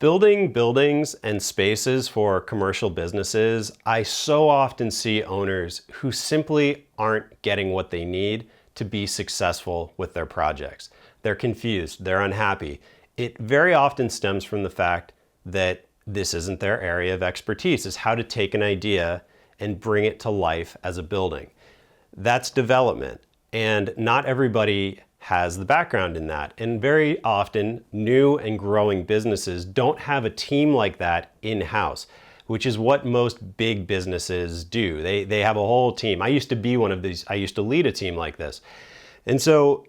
Building buildings and spaces for commercial businesses, I so often see owners who simply aren't getting what they need to be successful with their projects. They're confused, they're unhappy. It very often stems from the fact that this isn't their area of expertise, is how to take an idea and bring it to life as a building. That's development, and not everybody has the background in that. And very often, new and growing businesses don't have a team like that in-house, which is what most big businesses do. They have a whole team. I used to be one of these. I used to lead a team like this. And so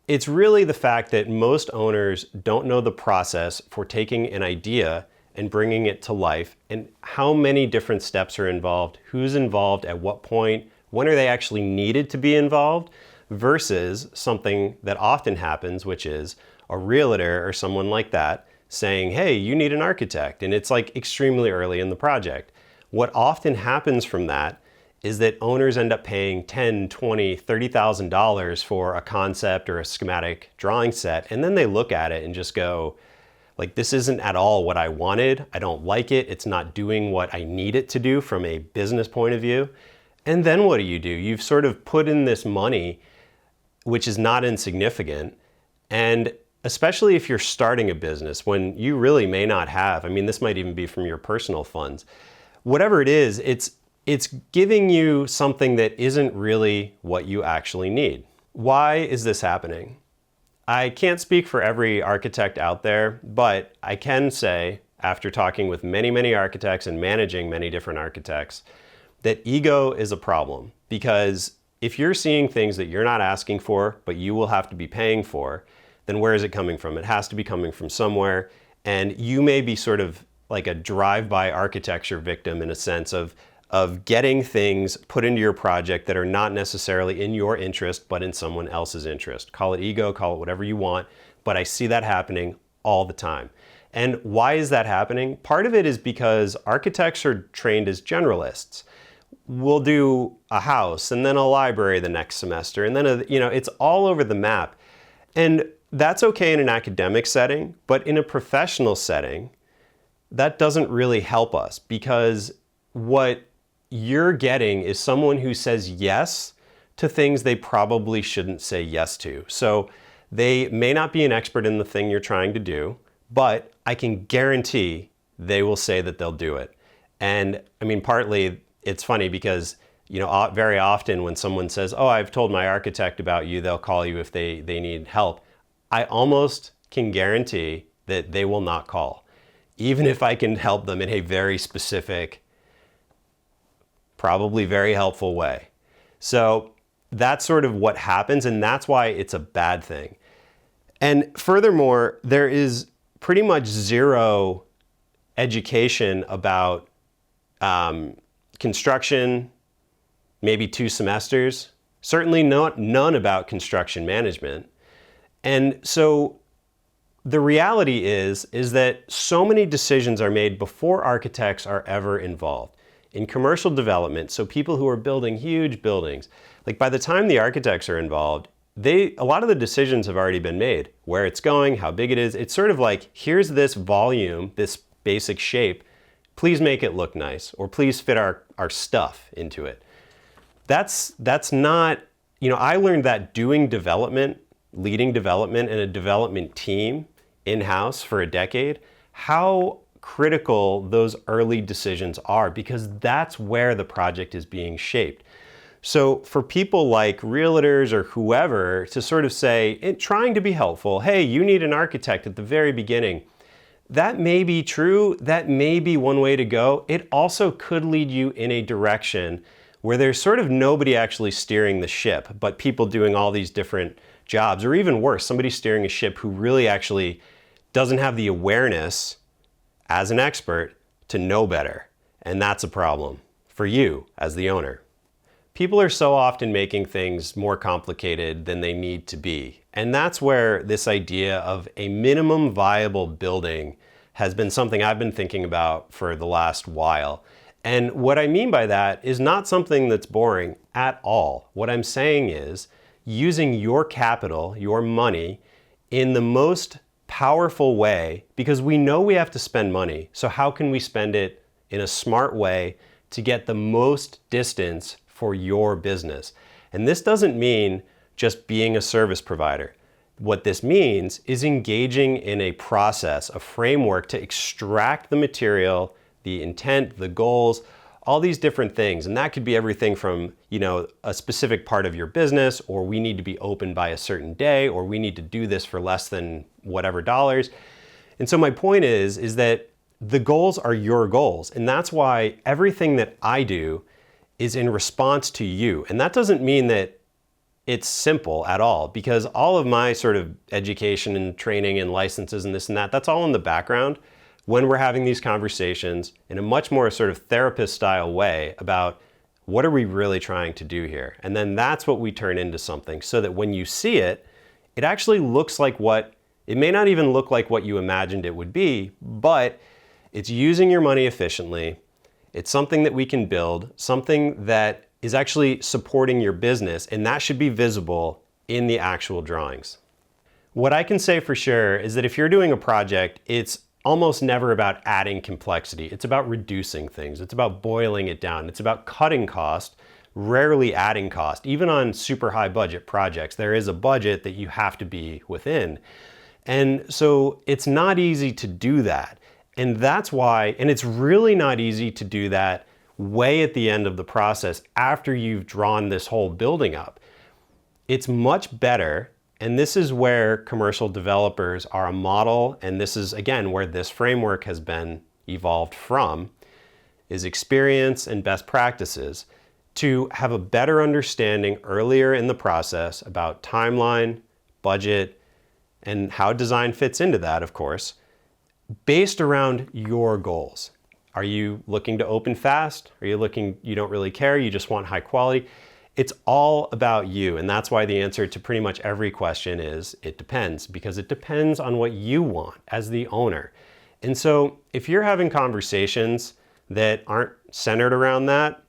it's really the fact that most owners don't know the process for taking an idea and bringing it to life, and how many different steps are involved, who's involved at what point, when are they actually needed to be involved, versus something that often happens, which is a realtor or someone like that saying, hey, you need an architect, and it's like extremely early in the project. What often happens from that is that owners end up paying $10,000, $20,000, $30,000 for a concept or a schematic drawing set, and then they look at it and just go, like, this isn't at all what I wanted, I don't like it, it's not doing what I need it to do from a business point of view. And then what do? You've sort of put in this money, which is not insignificant, and especially if you're starting a business when you really may not have, I mean, this might even be from your personal funds. Whatever it is, it's giving you something that isn't really what you actually need. Why is this happening? I can't speak for every architect out there, but I can say, after talking with many, many architects and managing many different architects, that ego is a problem. Because if you're seeing things that you're not asking for, but you will have to be paying for, then where is it coming from? It has to be coming from somewhere. And you may be sort of like a drive-by architecture victim in a sense of getting things put into your project that are not necessarily in your interest, but in someone else's interest. Call it ego, call it whatever you want, but I see that happening all the time. And why is that happening? Part of it is because architects are trained as generalists. We'll do a house and then a library the next semester, and then it's all over the map. And that's okay in an academic setting, but in a professional setting, that doesn't really help us, because what you're getting is someone who says yes to things they probably shouldn't say yes to. So they may not be an expert in the thing you're trying to do, but I can guarantee they will say that they'll do it. And I mean, partly it's funny because, very often when someone says, oh, I've told my architect about you, they'll call you if they need help. I almost can guarantee that they will not call, even if I can help them in a very specific, probably very helpful way. So that's sort of what happens, and that's why it's a bad thing. And furthermore, there is pretty much zero education about construction, maybe 2 semesters, certainly none about construction management. And so the reality is that so many decisions are made before architects are ever involved. In commercial development, so people who are building huge buildings, like by the time the architects are involved, a lot of the decisions have already been made. Where it's going, how big it is. It's sort of like, here's this volume, this basic shape, please make it look nice, or please fit our stuff into it. That's not, I learned that doing development, leading development and a development team in-house for a decade, how critical those early decisions are, because that's where the project is being shaped. So for people like realtors or whoever to sort of say, trying to be helpful, hey, you need an architect at the very beginning, that may be true, that may be one way to go. It also could lead you in a direction where there's sort of nobody actually steering the ship, but people doing all these different jobs, or even worse, somebody steering a ship who really actually doesn't have the awareness as an expert to know better. And that's a problem for you as the owner. People are so often making things more complicated than they need to be. And that's where this idea of a minimum viable building has been something I've been thinking about for the last while. And what I mean by that is not something that's boring at all. What I'm saying is using your capital, your money, in the most powerful way because we know we have to spend money. So how can we spend it in a smart way to get the most distance for your business? And this doesn't mean just being a service provider. What this means is engaging in a process, a framework to extract the material, the intent, the goals, all these different things. And that could be everything from, a specific part of your business, or we need to be open by a certain day, or we need to do this for less than whatever dollars. And so my point is that the goals are your goals. And that's why everything that I do is in response to you. And that doesn't mean that it's simple at all, because all of my sort of education and training and licenses and this and that, that's all in the background when we're having these conversations in a much more sort of therapist style way about what are we really trying to do here? And then that's what we turn into something so that when you see it, it actually looks like it may not even look like what you imagined it would be, but it's using your money efficiently. It's something that we can build, something that is actually supporting your business, and that should be visible in the actual drawings. What I can say for sure is that if you're doing a project, it's almost never about adding complexity. It's about reducing things. It's about boiling it down. It's about cutting cost, rarely adding cost. Even on super high budget projects, there is a budget that you have to be within. And so it's not easy to do that. And that's why, and it's really not easy to do that way at the end of the process after you've drawn this whole building up. It's much better, and this is where commercial developers are a model, and this is again where this framework has been evolved from, is experience and best practices to have a better understanding earlier in the process about timeline, budget, and how design fits into that, of course, based around your goals. Are you looking to open fast? Are you don't really care, you just want high quality? It's all about you, and that's why the answer to pretty much every question is it depends, because it depends on what you want as the owner. And so if you're having conversations that aren't centered around that,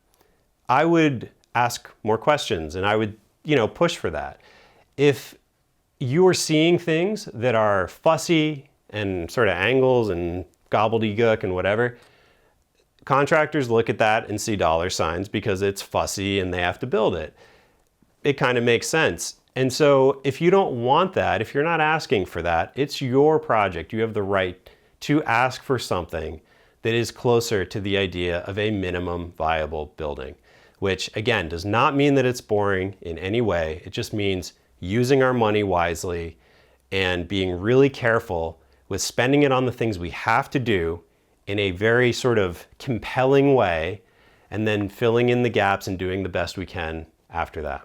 I would ask more questions and I would, push for that. If you are seeing things that are fussy and sort of angles and gobbledygook and whatever, contractors look at that and see dollar signs because it's fussy and they have to build it. It kind of makes sense. And so if you don't want that, if you're not asking for that, it's your project. You have the right to ask for something that is closer to the idea of a minimum viable building, which again does not mean that it's boring in any way. It just means using our money wisely and being really careful with spending it on the things we have to do in a very sort of compelling way, and then filling in the gaps and doing the best we can after that.